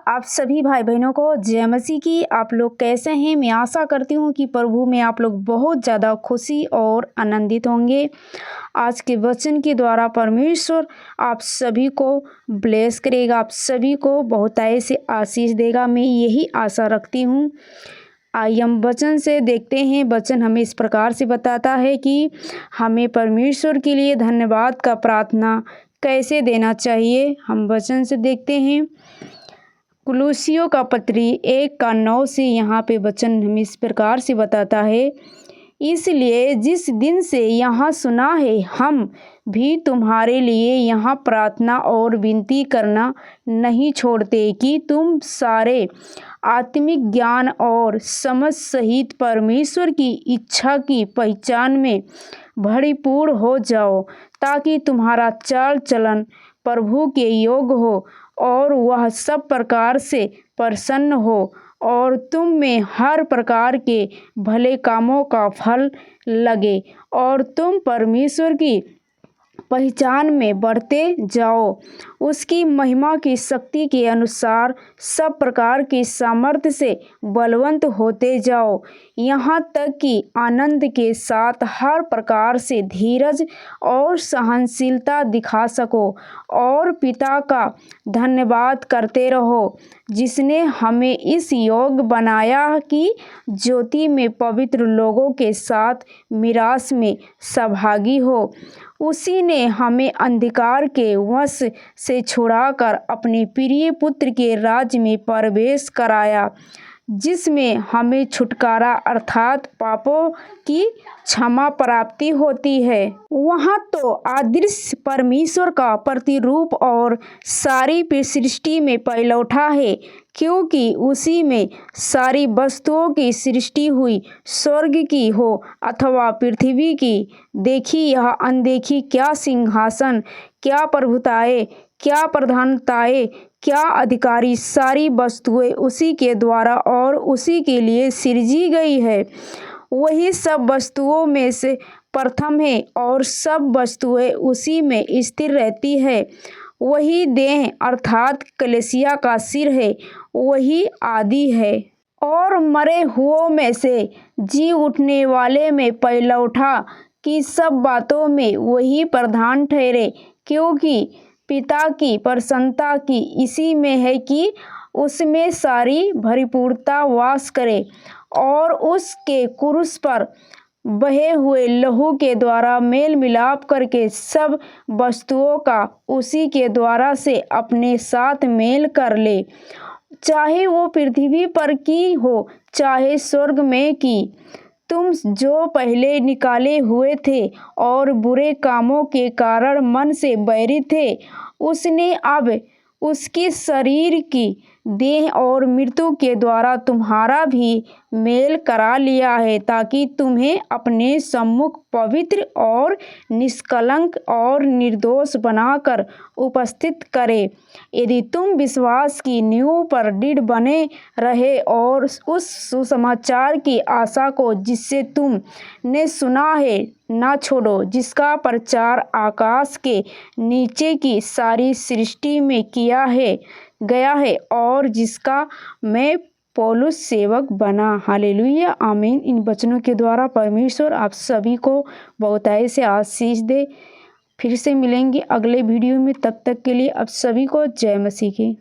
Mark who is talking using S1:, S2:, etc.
S1: आप सभी भाई बहनों को जय मसीह की। आप लोग कैसे हैं? मैं आशा करती हूँ कि प्रभु में आप लोग बहुत ज़्यादा खुशी और आनंदित होंगे। आज के वचन के द्वारा परमेश्वर आप सभी को ब्लेस करेगा, आप सभी को बहुतायत से आशीष देगा, मैं यही आशा रखती हूँ। आइए हम वचन से देखते हैं। वचन हमें इस प्रकार से बताता है कि हमें परमेश्वर के लिए धन्यवाद का प्रार्थना कैसे देना चाहिए। हम वचन से देखते हैं। कुलुसियों का पत्री 1:9 से यहाँ पे वचन हमें इस प्रकार से बताता है, इसलिए जिस दिन से यहाँ सुना है हम भी तुम्हारे लिए यहाँ प्रार्थना और विनती करना नहीं छोड़ते कि तुम सारे आत्मिक ज्ञान और समझ सहित परमेश्वर की इच्छा की पहचान में भरपूर हो जाओ, ताकि तुम्हारा चाल चलन प्रभु के योग्य हो और वह सब प्रकार से प्रसन्न हो और तुम में हर प्रकार के भले कामों का फल लगे और तुम परमेश्वर की पहचान में बढ़ते जाओ, उसकी महिमा की शक्ति के अनुसार सब प्रकार की सामर्थ्य से बलवंत होते जाओ, यहाँ तक कि आनंद के साथ हर प्रकार से धीरज और सहनशीलता दिखा सको और पिता का धन्यवाद करते रहो, जिसने हमें इस योग्य बनाया कि ज्योति में पवित्र लोगों के साथ मिरास में सहभागी हो। उसी ने हमें अंधकार के वश से छुड़ाकर अपने प्रिय पुत्र के राज्य में प्रवेश कराया, जिसमें हमें छुटकारा अर्थात पापों की क्षमा प्राप्ति होती है। वहाँ तो अदृश्य परमेश्वर का प्रतिरूप और सारी सृष्टि में पैलौठा है, क्योंकि उसी में सारी वस्तुओं की सृष्टि हुई, स्वर्ग की हो अथवा पृथ्वी की, देखी या अनदेखी, क्या सिंहासन, क्या प्रभुताएं, क्या प्रधानताएं, क्या अधिकारी, सारी वस्तुएं उसी के द्वारा और उसी के लिए सृजी गई है। वही सब वस्तुओं में से प्रथम है और सब वस्तुएं उसी में स्थिर रहती है। वही देह अर्थात कलीसिया का सिर है, वही आदि है और मरे हुओं में से जी उठने वाले में पैलौठा कि सब बातों में वही प्रधान ठहरे, क्योंकि पिता की प्रसन्नता की इसी में है कि उसमें सारी भरपूरता वास करे और उसके क्रूस पर बहे हुए लहू के द्वारा मेल मिलाप करके सब वस्तुओं का उसी के द्वारा से अपने साथ मेल कर ले, चाहे वो पृथ्वी पर की हो चाहे स्वर्ग में की। तुम जो पहले निकाले हुए थे और बुरे कामों के कारण मन से बैरी थे, उसने अब उसकी शरीर की देह और मृत्यु के द्वारा तुम्हारा भी मेल करा लिया है, ताकि तुम्हें अपने सम्मुख पवित्र और निष्कलंक और निर्दोष बनाकर उपस्थित करे। यदि तुम विश्वास की नींव पर दृढ़ बने रहे और उस सुसमाचार की आशा को जिससे तुमने सुना है ना छोड़ो, जिसका प्रचार आकाश के नीचे की सारी सृष्टि में किया है गया है और जिसका मैं पौलुस सेवक बना। हालेलुया, आमीन। इन वचनों के द्वारा परमेश्वर आप सभी को बहुतायत से आशीष दे। फिर से मिलेंगे अगले वीडियो में, तब तक के लिए आप सभी को जय मसीह की।